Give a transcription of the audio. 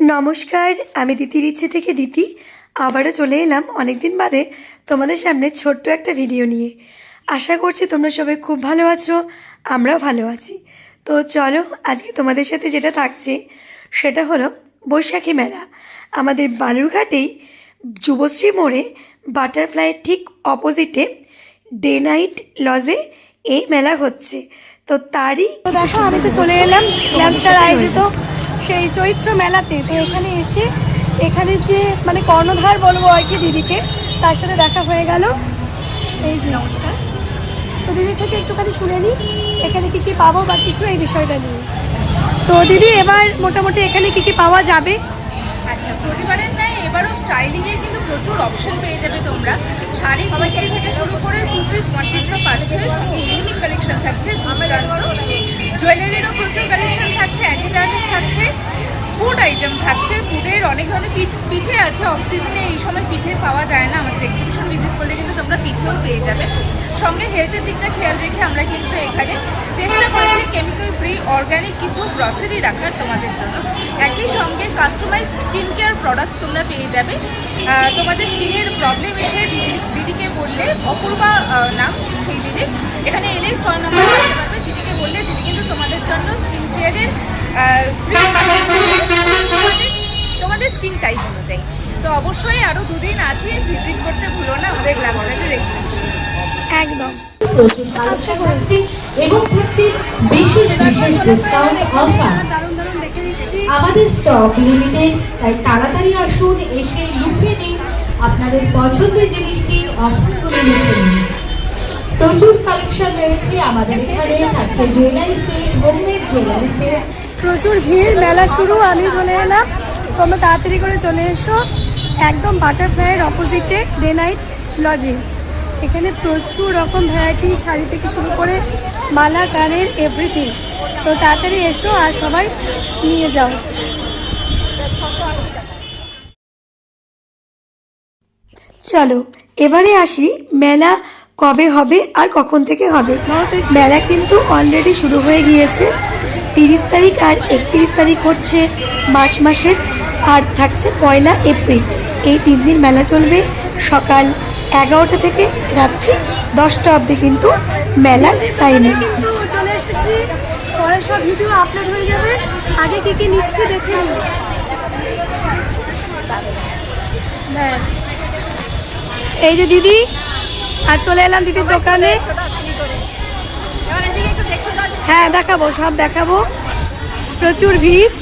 নমস্কার, আমি দিতির ইচ্ছে থেকে দিতি আবারও চলে এলাম অনেকদিন বাদে তোমাদের সামনে ছোট্ট একটা ভিডিও নিয়ে। আশা করছি তোমরা সবাই খুব ভালো আছো, আমরাও ভালো আছি। তো চলো, আজকে তোমাদের সাথে যেটা থাকছে সেটা হলো বৈশাখী মেলা। আমাদের বালুরঘাটেই যুবশ্রী মোড়ে বাটারফ্লাইয়ের ঠিক অপোজিটে ডে নাইট লজে এই মেলা হচ্ছে। তো তারই দেখো, আমি তো চলে এলাম ল্যাম্পস্টার আয়োজিত সেই চৈত্র মেলাতে। তো এখানে এসে এখানে যে কর্ণধার বলবো আর কি দিদিকে, তার সাথে দেখা হয়ে গেল। এই যে নমস্কার। তো দিদির থেকে একটুখানি শুনে নিই এখানে কী কী পাবো বা কিছু এই বিষয়টা নিয়ে। তো দিদি, এবার মোটামুটি এখানে কী কী পাওয়া যাবে? আচ্ছা, প্রতিবারের নাই এবারও স্টাইলিংয়ে কিন্তু প্রচুর অপশন পেয়ে যাবে তোমরা। শাড়ি কোয়ালিটি থেকে শুরু করে টু-পিস ওয়ান পিস তো পাচ্ছে, সঙ্গে ইউনিক কালেকশন থাকছে, জুয়েলারিরও প্রচুর কালেকশন থাকছে, অ্যান্টিটার্নিস থাকছে, ফুড আইটেম থাকছে। ফুডের অনেক ধরনের পিঠে আছে। অফ সিজনে এই সময় পিঠে পাওয়া যায় না, আমাদের এক্সিবিশন ভিজিট করলে কিন্তু তোমরা পিঠেও পেয়ে যাবে। সঙ্গে হেলথের দিকটা খেয়াল রেখে আমরা কিন্তু এখানে চেষ্টা করেছি কেমিক্যাল ফ্রি অর্গ্যানিক কিছু গ্রসারি রাখার তোমাদের জন্য। একই সঙ্গে কাস্টমাইজ স্কিন কেয়ার প্রোডাক্ট তোমরা পেয়ে যাবে। তোমাদের স্কিনের প্রবলেম এসে দিদিকে বললে, অপূর্বা নাম সেই দিদি, এখানে এলে স্টল নাম্বার করতে পারবে। দিদিকে বললে দিদি কিন্তু তোমাদের জন্য স্কিন কেয়ারের তোমাদের স্কিন টাইপ অনুযায়ী। তো অবশ্যই আরও দুদিন আছে, ভিজিট করতে ভুলো না আমাদের গ্ল্যামস্টারের এক্সিবিশন। একদম প্রচুর কালেকশন থাকছে এবং থাকছে বিশেষ বিশেষ ডিসকাউন্ট অফার। আমাদের স্টক লিমিটেড, তাই তাড়াতাড়ি আসুন, এসে লুফে নিন আপনাদের পছন্দের জিনিসটি, অফারগুলো লুফে নিন। প্রচুর কালেকশন রয়েছে আমাদের এখানে। থাকছে jewellery set, homemade jewellery set. প্রচুর ভিড়, মেলা শুরু, আমি চলে এলাম। তোমরা তাড়াতাড়ি করে চলে এসো, একদম বাটারফ্লাইয়ের অপোজিটে ডে নাইট লজে। এখানে প্রচুর রকম ভ্যারাইটি, শাড়ি থেকে শুরু করে মালা, কানের, এভরিথিং। তো তাড়াতাড়ি এসো আর সবাই নিয়ে যাও। চলো এবারে আসি, মেলা কবে হবে আর কখন থেকে হবে। মেলা কিন্তু অলরেডি শুরু হয়ে গিয়েছে। 30 তারিখ আর 31 তারিখ হচ্ছে মার্চ মাসের, আর থাকছে 1 এপ্রিল। এই 3 দিন মেলা চলবে। সকাল 11টা থেকে রাত্রি 10টা অবধি কিন্তু মেলার টাইমে। কিন্তু চলে এসেছি, পরে সব ভিডিও আপলোড হয়ে যাবে। আগে কি কি নিচ্ছি দেখে নিই। ব্যাস, এই যে দিদি, আর চলে এলাম দিদির দোকানে। হ্যাঁ দেখাবো, সব দেখাবো। প্রচুর ভিড়।